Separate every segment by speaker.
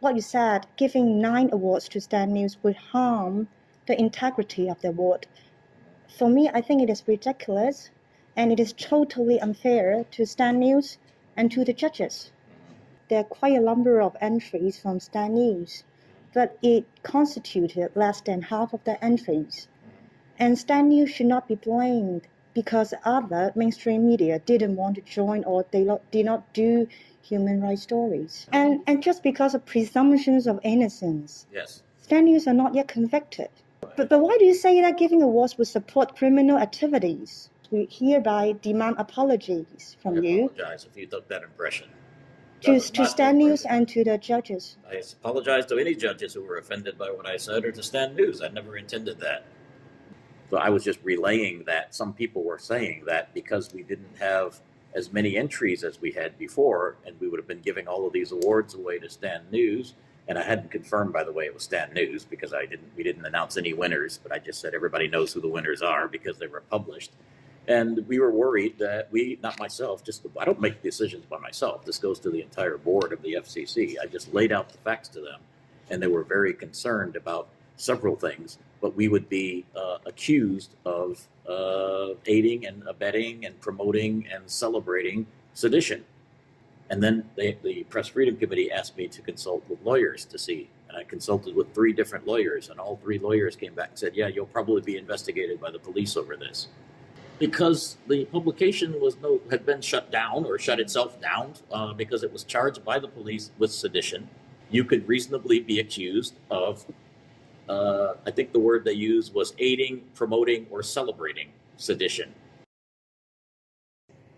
Speaker 1: what you said, giving 9 awards to Stand News would harm the integrity of the award. For me, I think it is ridiculous, and it is totally unfair to Stand News and to the judges. There are quite a number of entries from Stand News, but it constituted less than half of the entries. And Stand News should not be blamed because other mainstream media didn't want to join or they did not do human rights stories. And just because of presumptions of innocence,
Speaker 2: yes,
Speaker 1: Stand News are not yet convicted. But why do you say that giving awards would support criminal activities? We hereby demand apologies from you.
Speaker 2: I apologize if you took that impression.
Speaker 1: To Stand News and to the judges.
Speaker 2: I apologize to any judges who were offended by what I said, or to Stand News. I never intended that. So I was just relaying that some people were saying that because we didn't have as many entries as we had before, and we would have been giving all of these awards away to Stand News. And I hadn't confirmed, by the way, it was Stand News because we didn't announce any winners, but I just said everybody knows who the winners are because they were published. And we were worried that not myself, I don't make decisions by myself. This goes to the entire board of the FCC. I just laid out the facts to them, and they were very concerned about several things, but we would be accused of aiding and abetting and promoting and celebrating sedition. And then the Press Freedom Committee asked me to consult with lawyers to see, and I consulted with 3 different lawyers, and all 3 lawyers came back and said, yeah, you'll probably be investigated by the police over this. Because the publication had been shut down or shut itself down because it was charged by the police with sedition. You could reasonably be accused of, I think the word they used was aiding, promoting, or celebrating sedition.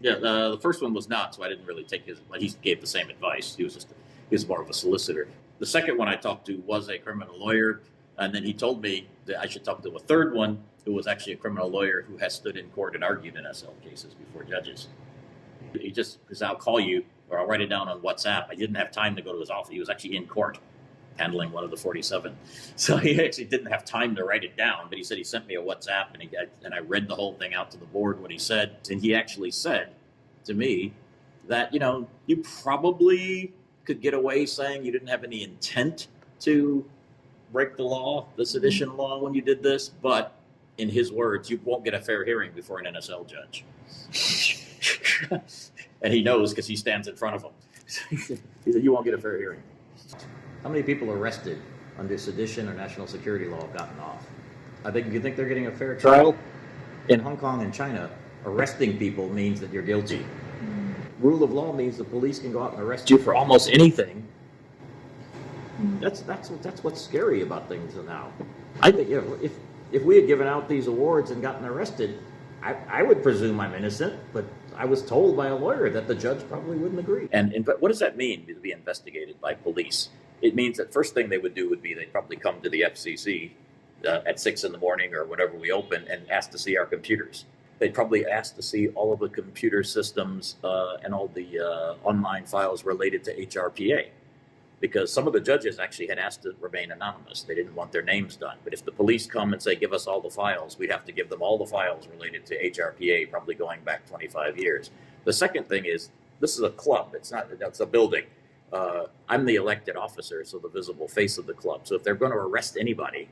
Speaker 2: Yeah, the first one was not, so I didn't really take he gave the same advice. He was more of a solicitor. The second one I talked to was a criminal lawyer, and then he told me that I should talk to a third one who was actually a criminal lawyer who has stood in court and argued NSL cases before judges. He just, because I'll call you or I'll write it down on WhatsApp. I didn't have time to go to his office. He was actually in court handling one of the 47. So he actually didn't have time to write it down, but he said he sent me a WhatsApp and I read the whole thing out to the board what he said. And he actually said to me that, you probably could get away saying you didn't have any intent to break the law, the sedition law when you did this, but in his words, you won't get a fair hearing before an NSL judge. And he knows because he stands in front of him. He said, you won't get a fair hearing. How many people arrested under sedition or national security law have gotten off? You think they're getting a fair trial? In Hong Kong and China, arresting people means that you're guilty. Rule of law means the police can go out and arrest you for almost anything. That's what's scary about things now. I think if we had given out these awards and gotten arrested, I would presume I'm innocent, but I was told by a lawyer that the judge probably wouldn't agree. But what does that mean to be investigated by police? It means that first thing they would do would be they'd probably come to the FCC at 6 in the morning or whenever we open and ask to see our computers. They'd probably ask to see all of the computer systems and all the online files related to HRPA. Because some of the judges actually had asked to remain anonymous. They didn't want their names done. But if the police come and say, give us all the files, we'd have to give them all the files related to HRPA, probably going back 25 years. The second thing is, this is a club. It's a building. I'm the elected officer, so the visible face of the club. So if they're going to arrest anybody,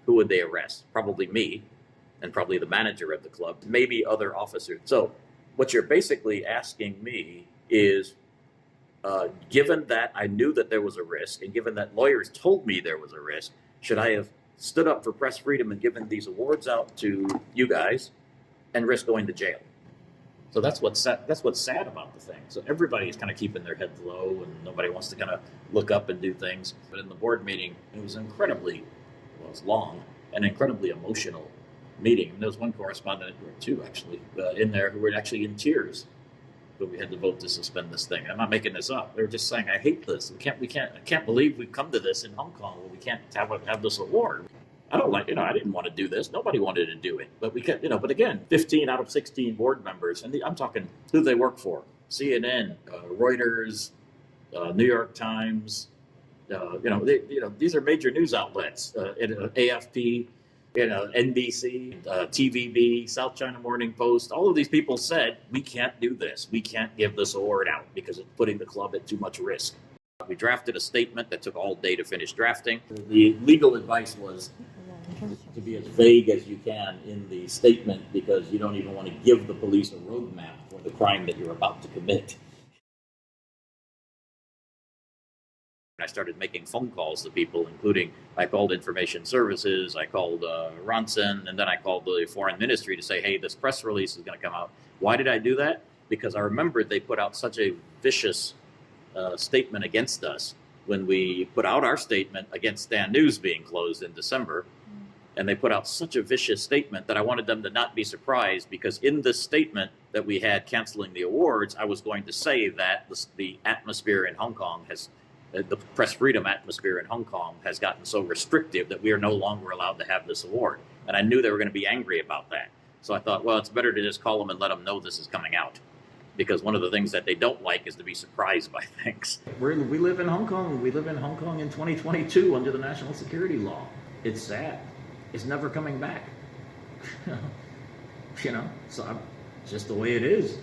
Speaker 2: who would they arrest? Probably me, and probably the manager of the club, maybe other officers. So what you're basically asking me is, given that I knew that there was a risk, and given that lawyers told me there was a risk, should I have stood up for press freedom and given these awards out to you guys and risk going to jail? So that's what's sad about the thing. So everybody's kind of keeping their heads low, and nobody wants to kind of look up and do things. But in the board meeting, it was it was long and incredibly emotional meeting. And there was one correspondent, or two actually, in there who were actually in tears. But we had to vote to suspend this thing. I'm not making this up. They were just saying, I hate this. I can't believe we've come to this in Hong Kong where we can't have this award. I don't like, I didn't want to do this. Nobody wanted to do it. But we can't, but again, 15 out of 16 board members, and I'm talking who they work for. CNN, Reuters, New York Times, these are major news outlets, AFP, NBC, TVB, South China Morning Post. All of these people said, we can't do this. We can't give this award out because it's putting the club at too much risk. We drafted a statement that took all day to finish drafting. The legal advice was to be as vague as you can in the statement because you don't even want to give the police a roadmap for the crime that you're about to commit. I started making phone calls to people, including I called Information Services, I called Ronson, and then I called the Foreign Ministry to say, hey, this press release is going to come out. Why did I do that? Because I remembered they put out such a vicious statement against us when we put out our statement against Stan News being closed in December. And they put out such a vicious statement that I wanted them to not be surprised, because in this statement that we had canceling the awards, I was going to say that the atmosphere in Hong Kong has, the press freedom atmosphere in Hong Kong has gotten so restrictive that we are no longer allowed to have this award. And I knew they were going to be angry about that. So I thought, well, it's better to just call them and let them know this is coming out. Because one of the things that they don't like is to be surprised by things. We live in Hong Kong. We live in Hong Kong in 2022 under the national security law. It's sad. It's never coming back. You know, so it's just the way it is.